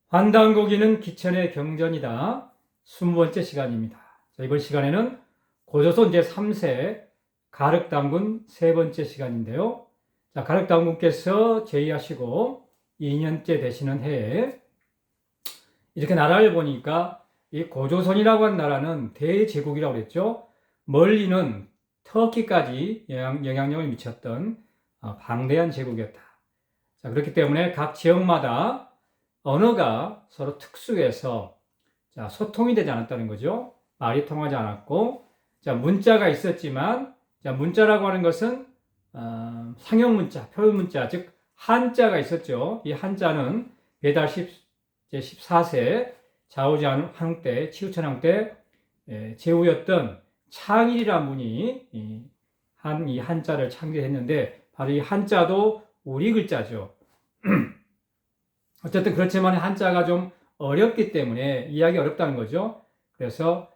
환단고기는 기천의 경전이다. 20번째 시간입니다. 자, 이번 시간에는 고조선 제3세 가륵당군 세 번째 시간인데요. 자, 가륵당군께서 재위하시고 2년째 되시는 해에 이렇게 나라를 보니까 이 고조선이라고 한 나라는 대제국이라고 그랬죠. 멀리는 터키까지 영향력을 미쳤던 방대한 제국이었다. 자, 그렇기 때문에 각 지역마다 언어가 서로 특수해서 자, 소통이 되지 않았다는 거죠. 말이 통하지 않았고, 자, 문자가 있었지만, 자, 문자라고 하는 것은 상형 문자, 표현 문자, 즉 한자가 있었죠. 이 한자는 배달 14세 좌우지환 때, 치우천왕 때 제후였던 창일이라는 분이 이 한자를 창제했는데, 바로 이 한자도 우리 글자죠. 어쨌든 그렇지만 한자가 좀 어렵기 때문에 이해하기 어렵다는 거죠. 그래서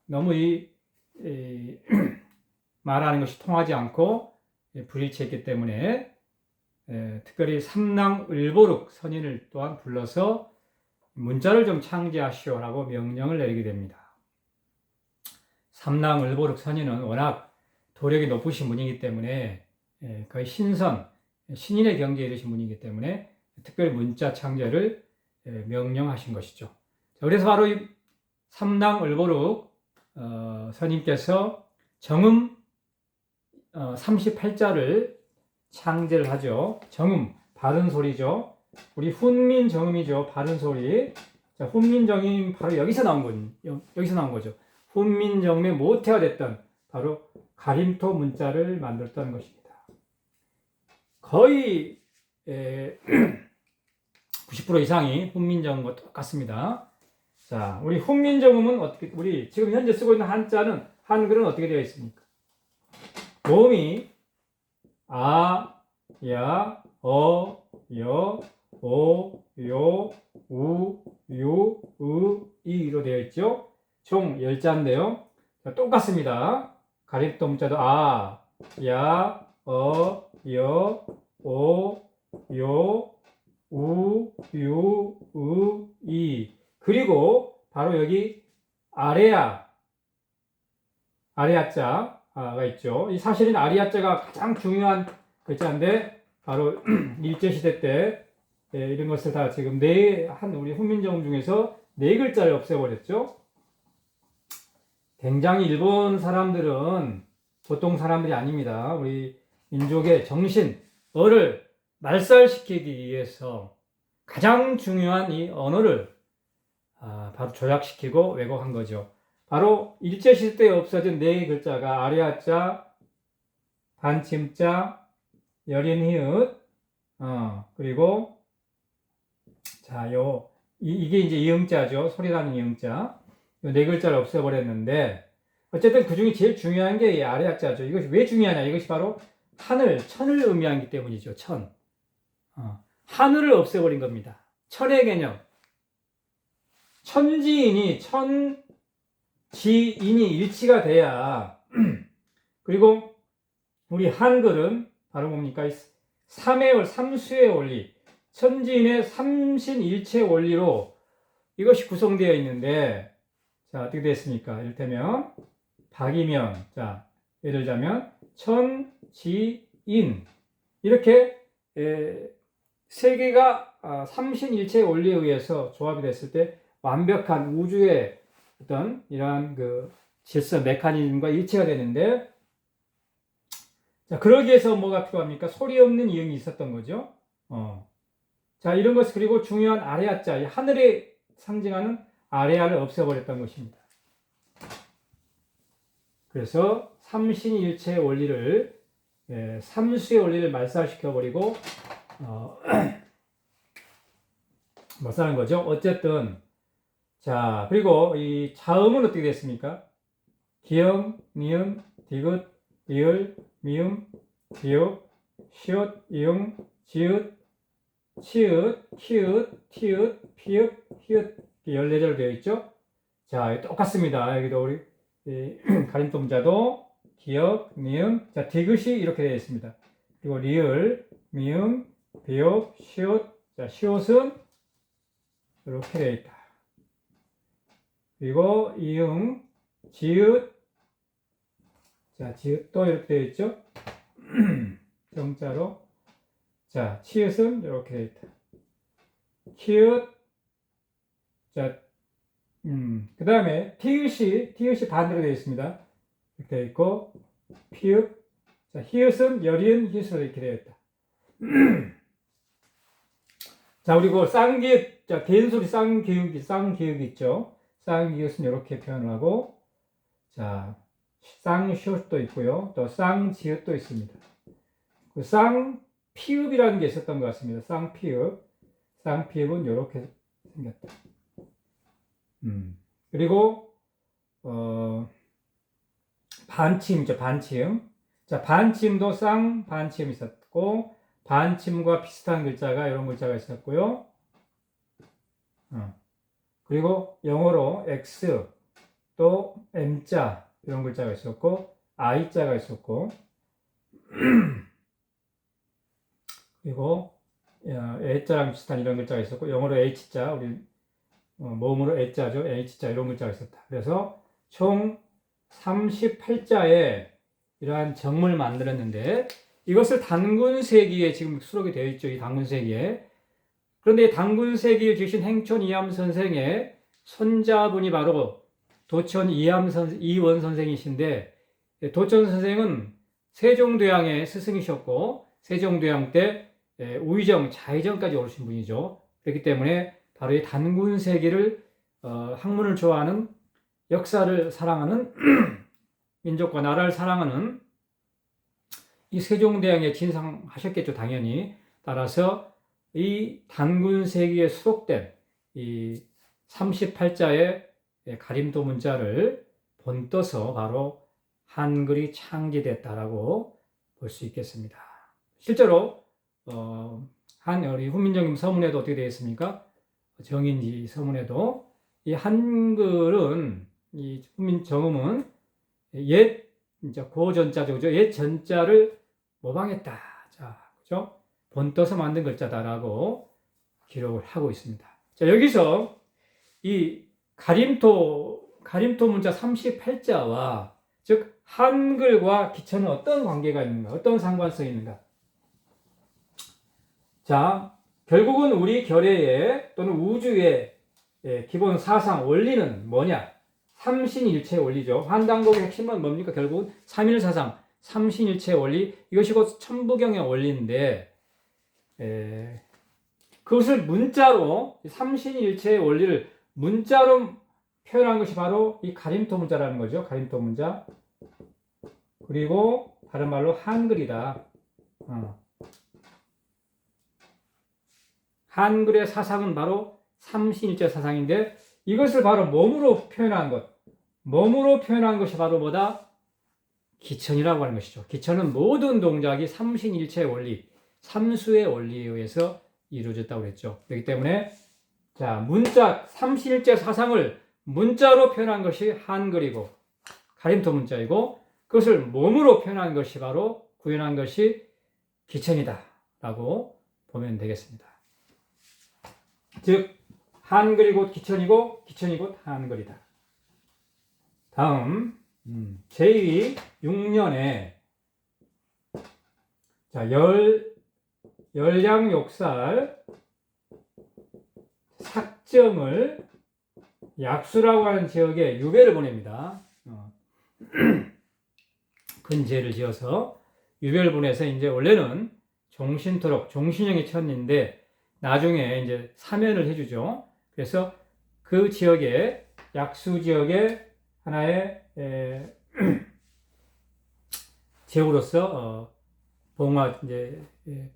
너무 말하는 것이 통하지 않고 불일치했기 때문에 특별히 삼랑을보룩 선인을 또한 불러서 문자를 좀 창제하시오라고 명령을 내리게 됩니다. 삼랑을보룩 선인은 워낙 도력이 높으신 분이기 때문에 거의 신인의 경지에 이르신 분이기 때문에 특별히 문자 창제를 명령하신 것이죠. 그래서 바로 이 삼랑을보룩 선임께서 정음 38자를 창제를 하죠. 정음, 바른 소리죠. 우리 훈민정음이죠. 바른 소리. 자, 훈민정음이 바로 여기서 나온 거죠. 훈민정음의 모태가 됐던 바로 가림토 문자를 만들었다는 것입니다. 거의 90% 이상이 훈민정음과 똑같습니다. 자, 우리 훈민정음은 어떻게, 우리 지금 현재 쓰고 있는 한글은 어떻게 되어 있습니까? 모음이 아, 야, 어, 여, 오, 요, 우, 유, 으, 이로 되어 있죠. 총 10자인데요. 자, 똑같습니다. 가림토 문자도 아, 야, 어, 여, 오, 요, 우, 유, 으, 이. 그리고 바로 여기 아레아자가 있죠. 이 사실은 아리아자가 가장 중요한 글자인데 바로 일제시대 때 이런 것을 다 지금 우리 훈민정음 중에서 4글자를 없애버렸죠. 굉장히 일본 사람들은 보통 사람들이 아닙니다. 우리 민족의 정신어를 말살시키기 위해서 가장 중요한 이 언어를 바로 조작시키고 왜곡한 거죠. 바로 일제시대 때 없어진 4글자가 아리아자, 반침자, 여린히읗, 그리고 자, 이게 이제 이응자죠. 소리나는 이응자. 요 4글자를 없애버렸는데 어쨌든 그 중에 제일 중요한 게 이 아리아자죠. 이것이 왜 중요하냐? 이것이 바로 천을 의미하기 때문이죠. 천. 하늘을 없애버린 겁니다. 천의 개념. 천지인이 일치가 돼야 그리고 우리 한글은 바로 뭡니까? 삼수의 원리, 천지인의 삼신일체 원리로 이것이 구성되어 있는데 자, 어떻게 됐습니까? 이를테면 박이면 자, 예를 들자면 천지인 이렇게 세 개가 삼신일체의 원리에 의해서 조합이 됐을 때 완벽한 우주의 어떤 이러한 그 질서 메커니즘과 일치가 되는데 자, 그러기 위해서 뭐가 필요합니까? 소리 없는 이응이 있었던 거죠. 자, 이런 것 그리고 중요한 아레아자, 하늘에 상징하는 아레아를 없애버렸던 것입니다. 그래서 삼신일체의 원리를 삼수의 원리를 말살시켜버리고 못 사는 거죠. 어쨌든 자, 그리고 이 자음은 어떻게 됐습니까? 기역, 니은, 디귿, 리을, 미음, 비읍, 시옷, 이응, 지읒, 치읒, 키읒, 티읒, 피읒, 히읗 14자로 되어 있죠. 자, 똑같습니다. 여기도 우리 가림토 문자도 기역, 니은, 자, 디귿이 이렇게 되어 있습니다. 그리고 리을, 미음, 비읍, 시옷, 자, 시옷은 이렇게 되어 있다. 그리고 이응, 지읒, 자, 지읒도 이렇게 되어 있죠. 정자로. 자, 치읓은 이렇게 되어 있다. 키읔, 자, 그 다음에 티읕이 반대로 되어 있습니다. 이렇게 되어 있고, 피읕, 자, 히읗은 여리은 히읗으로 이렇게 되어 있다. 자, 그리고 쌍기읒, 자, 개인소리 쌍기읒이 있죠. 쌍기읒은 이렇게 표현을 하고, 자, 쌍시읒도 있고요. 또 쌍지읒도 있습니다. 그 쌍피읒이라는 게 있었던 것 같습니다. 쌍피읒. 쌍피읒은 이렇게 생겼다. 그리고, 반침이죠, 반침. 자, 반침도 쌍반침이 있었고, 반침과 비슷한 글자가 이런 글자가 있었고요. 그리고 영어로 X, 또 M자 이런 글자가 있었고, I자가 있었고, 그리고 A자랑 비슷한 이런 글자가 있었고, 영어로 H자, 우리 모음으로 H자죠, H자 이런 글자가 있었다. 그래서 총 38자의 이러한 정문을 만들었는데, 이것을 단군세기에 지금 수록이 되어 있죠. 이 단군세기에. 그런데 단군세기를 지으신 행촌 이암 선생의 손자분이 바로 도천 이원 선생이신데, 도천 선생은 세종대왕의 스승이셨고, 세종대왕 때 우의정, 좌의정까지 오르신 분이죠. 그렇기 때문에 바로 이 단군세기를 학문을 좋아하는, 역사를 사랑하는 민족과 나라를 사랑하는 이 세종대왕에 진상하셨겠죠, 당연히. 따라서 이 단군세기에 수록된 이 38자의 가림도 문자를 본떠서 바로 한글이 창제됐다라고 볼 수 있겠습니다. 실제로 우리 훈민정음 서문에도 어떻게 되어 있습니까? 정인지 서문에도 이 한글은, 이 훈민정음은 옛 고전자죠, 그죠? 옛 전자를 모방했다. 자, 그죠? 본떠서 만든 글자다라고 기록을 하고 있습니다. 자, 여기서 이 가림토 문자 38자와, 즉 한글과 기천은 어떤 관계가 있는가? 어떤 상관성이 있는가? 자, 결국은 우리 결의의 또는 우주의 기본 사상 원리는 뭐냐? 삼신일체 원리죠. 한당국의 핵심은 뭡니까? 결국은 삼일사상, 삼신일체 원리, 이것이 곧 천부경의 원리인데, 그것을 문자로, 삼신일체의 원리를 문자로 표현한 것이 바로 이 가림토 문자라는 거죠. 가림토 문자. 그리고 다른 말로 한글이다. 한글의 사상은 바로 삼신일체 사상인데, 이것을 바로 몸으로 표현한 것. 몸으로 표현한 것이 바로 뭐다? 기천이라고 하는 것이죠. 기천은 모든 동작이 삼신일체의 원리, 삼수의 원리에 의해서 이루어졌다고 그랬죠. 그렇기 때문에, 자, 문자, 삼신일체 사상을 문자로 표현한 것이 한글이고, 가림토 문자이고, 그것을 몸으로 표현한 것이 바로, 구현한 것이 기천이다 라고 보면 되겠습니다. 즉, 한글이 곧 기천이고, 기천이 곧 한글이다. 다음, 제6년에, 자, 열량욕살 삭정을 약수라고 하는 지역에 유배를 보냅니다. 근제를 지어서 유배를 보내서, 이제 원래는 종신토록, 종신형이 쳤는데 나중에 이제 사면을 해주죠. 그래서 그 지역에, 약수 지역에 하나의 제후로서 이제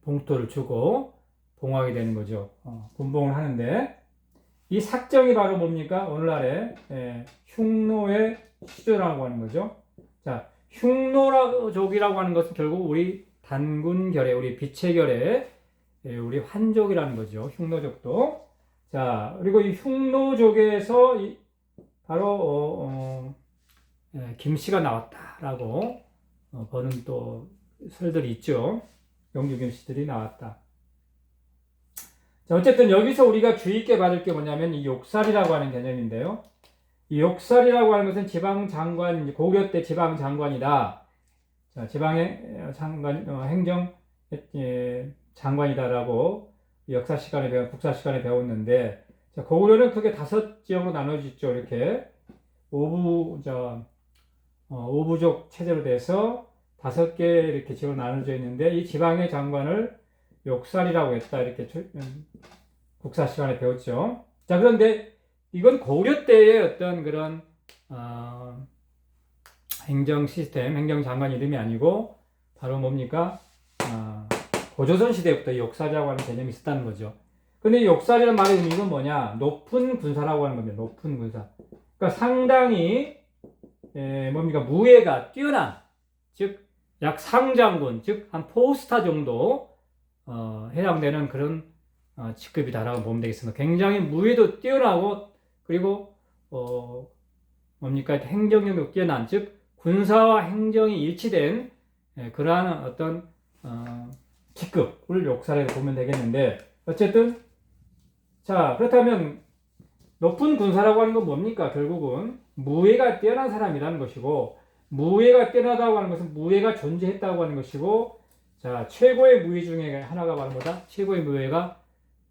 봉토를 주고 봉하게 되는 거죠. 군봉을 하는데, 이 삭정이 바로 뭡니까? 오늘날의 흉노의 시조라고 하는 거죠. 자, 흉노족이라고 하는 것은 결국 우리 단군결의, 우리 비체결의 우리 환족이라는 거죠. 흉노족도. 자, 그리고 이 흉노족에서 바로 김씨가 나왔다라고 보는 또 설들이 있죠. 영주 김씨들이 나왔다. 자, 어쨌든 여기서 우리가 주의 있게 받을 게 뭐냐면 이 욕살이라고 하는 개념인데요. 이 욕살이라고 하는 것은 지방장관, 고려 때 지방장관이다. 자, 지방의 장관, 행정 장관이다라고 역사 시간에 국사 시간에 배웠는데, 자, 고구려는 크게 5지역으로 나눠지죠. 이렇게 오부족 체제로 돼서 5개 이렇게 지역으로 나눠져 있는데, 이 지방의 장관을 욕살이라고 했다. 이렇게 국사 시간에 배웠죠. 자, 그런데 이건 고려 때의 어떤 그런 행정 시스템, 행정장관 이름이 아니고 바로 뭡니까? 고조선 시대부터 욕살이라고 하는 개념이 있었다는 거죠. 근데 이 욕살이라는 말의 의미가 뭐냐? 높은 군사라고 하는 겁니다. 높은 군사. 그러니까 상당히 뭡니까? 무예가 뛰어난, 즉 약 상장군, 즉 한 포스타 정도 해당되는 그런 직급이다라고 보면 되겠습니다. 굉장히 무예도 뛰어나고, 그리고 뭡니까? 행정력도 뛰어난, 즉 군사와 행정이 일치된 그러한 어떤 직급을 욕살이라고 보면 되겠는데, 어쨌든 자, 그렇다면 높은 군사라고 하는 건 뭡니까? 결국은 무예가 뛰어난 사람이라는 것이고, 무예가 뛰어나다고 하는 것은 무예가 존재했다고 하는 것이고, 자, 최고의 무예 중에 하나가 바로 뭐다? 최고의 무예가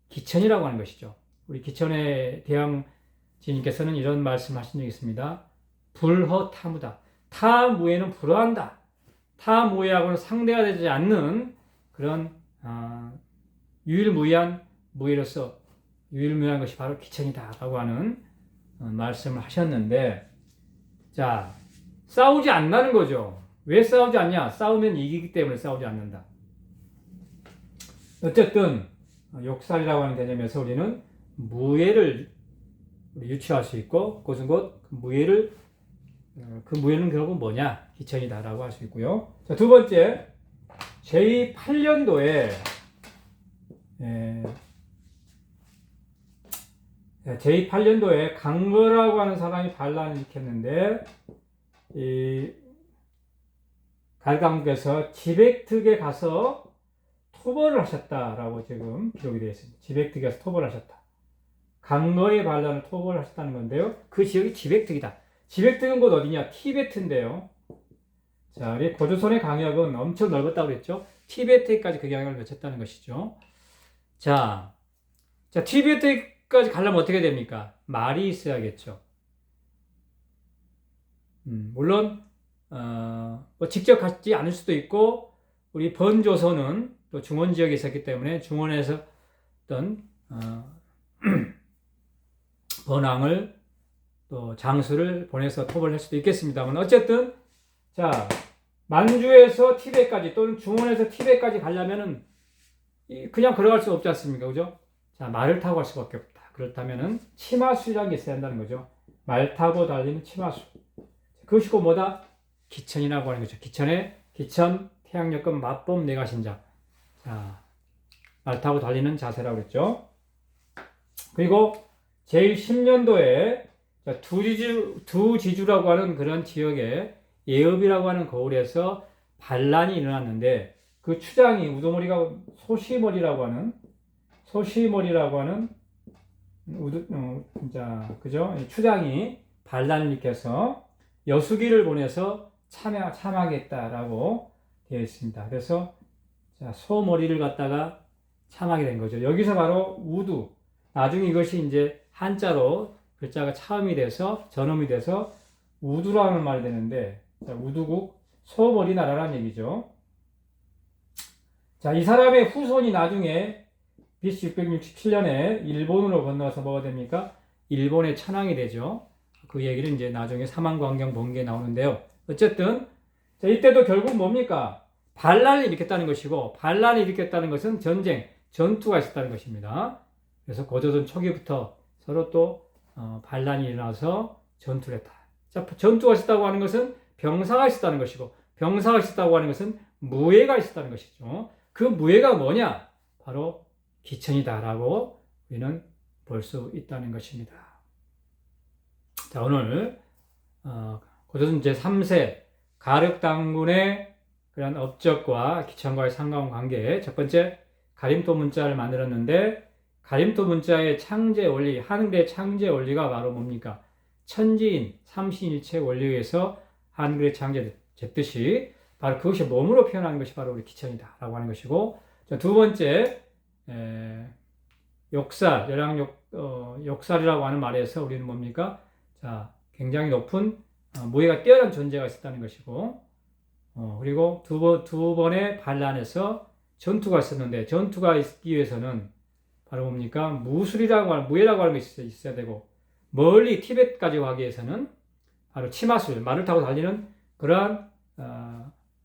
기천이라고 하는 것이죠. 우리 기천의 대왕지님께서는 이런 말씀 하신 적이 있습니다. 불허타무다. 타 무예는 불허한다. 타 무예하고는 상대가 되지 않는 그런 유일무이한 무예로서 유일무이한 것이 바로 기천이다라고 하는 말씀을 하셨는데, 자, 싸우지 않는다는 거죠. 왜 싸우지 않냐? 싸우면 이기기 때문에 싸우지 않는다. 어쨌든 욕살이라고 하는 개념에서 우리는 무예를 유추할 수 있고, 그것은 곧 그 무예는 결국 뭐냐? 기천이다라고 할 수 있고요. 자, 두 번째, 제8년도에 강거라고 하는 사람이 반란을 일으켰는데, 이 갈강국에서 지백특에 가서 토벌을 하셨다라고 지금 기록이 되어 있습니다. 지백특에 가서 토벌을 하셨다. 강거의 반란을 토벌을 하셨다는 건데요. 그 지역이 지백특이다. 지백특은 곧 어디냐? 티베트인데요. 자, 우리 고조선의 강역은 엄청 넓었다고 그랬죠. 티베트까지 그 영향을 미쳤다는 것이죠. 자, 티베트까지 가려면 어떻게 됩니까? 말이 있어야겠죠. 물론 뭐 직접 갔지 않을 수도 있고, 우리 번조선은 또 중원 지역에 있었기 때문에 중원에서 어떤 번왕을 또 장수를 보내서 토벌할 수도 있겠습니다만, 어쨌든 자, 만주에서 티베트까지 또는 중원에서 티베트까지 가려면은 그냥 걸어갈 수 없지 않습니까? 그죠? 자, 말을 타고 갈 수밖에 없다. 그렇다면은 치마수라는 게 있어야 한다는 거죠. 말 타고 달리는 치마수. 그것이 곧 뭐다? 기천이라고 하는 거죠. 기천, 태양여권, 맞범, 내가신자. 자, 말 타고 달리는 자세라고 그랬죠. 그리고 제10년도에 두지주라고 하는 그런 지역에 예읍이라고 하는 거울에서 반란이 일어났는데, 그 추장이 우두머리가 소시머리라고 하는 그죠? 추장이 반란을 일으켜서 여수기를 보내서 참하겠다라고 되어 있습니다. 그래서 자, 소머리를 갖다가 참하게 된 거죠. 여기서 바로 우두. 나중에 이것이 이제 한자로 글자가 차음이 돼서 전음이 돼서 우두라는 말이 되는데, 자, 우두국 소머리 나라라는 얘기죠. 자, 이 사람의 후손이 나중에 BC 667년에 일본으로 건너서 뭐가 됩니까? 일본의 천황이 되죠. 그 얘기를 이제 나중에 사망광경 번개에 나오는데요. 어쨌든 자, 이때도 결국 뭡니까? 반란을 일으켰다는 것이고, 반란을 일으켰다는 것은 전투가 있었다는 것입니다. 그래서 고조선 초기부터 서로 또 반란이 일어나서 전투를 했다. 자, 전투가 있었다고 하는 것은 병사가 있었다는 것이고, 병사가 있었다고 하는 것은 무예가 있었다는 것이죠. 그 무예가 뭐냐? 바로 기천이다라고 우리는 볼 수 있다는 것입니다. 자, 오늘 고조선 제3세 가륵당군의 그런 업적과 기천과의 상관관계, 첫 번째 가림토 문자를 만들었는데, 가림토 문자의 창제 원리, 한글의 창제 원리가 바로 뭡니까? 천지인, 삼신일체 원리에 의해서 한글의 창제됐듯이 바로 그것이 몸으로 표현하는 것이 바로 우리 기천이다라고 하는 것이고, 자, 두 번째 욕살, 욕살이라고 하는 말에서 우리는 뭡니까? 자, 굉장히 높은 무예가 뛰어난 존재가 있었다는 것이고, 그리고 두 번의 반란에서 전투가 있었는데, 전투가 있기 위해서는 바로 뭡니까? 무술이라고 하는, 무예라고 하는 것이 있어야 되고, 멀리 티벳까지 가기 위해서는 바로 치마술, 말을 타고 달리는 그러한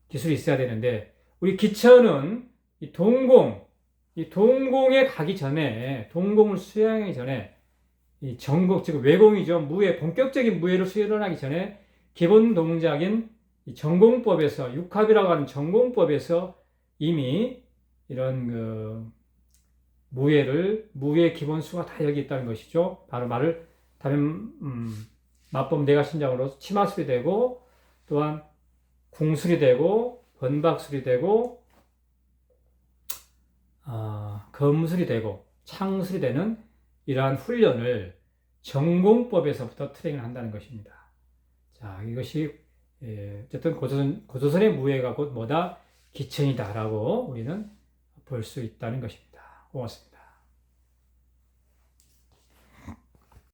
기술이 있어야 되는데, 우리 기천은 이 동공에 가기 전에, 동공을 수행하기 전에, 이 전공, 즉 외공이죠. 무예, 본격적인 무예를 수련하기 전에 기본 동작인 이 전공법에서, 육합이라고 하는 전공법에서 이미 이런 무예 기본 수가 다 여기 있다는 것이죠. 바로 말을 다른 마법 내가신장으로 치마술이 되고, 또한 궁술이 되고, 번박술이 되고, 검술이 되고, 창술이 되는 이러한 훈련을 전공법에서부터 트레이닝을 한다는 것입니다. 자, 이것이 어쨌든 고조선의 무예가 곧 뭐다? 기천이다라고 우리는 볼 수 있다는 것입니다. 고맙습니다.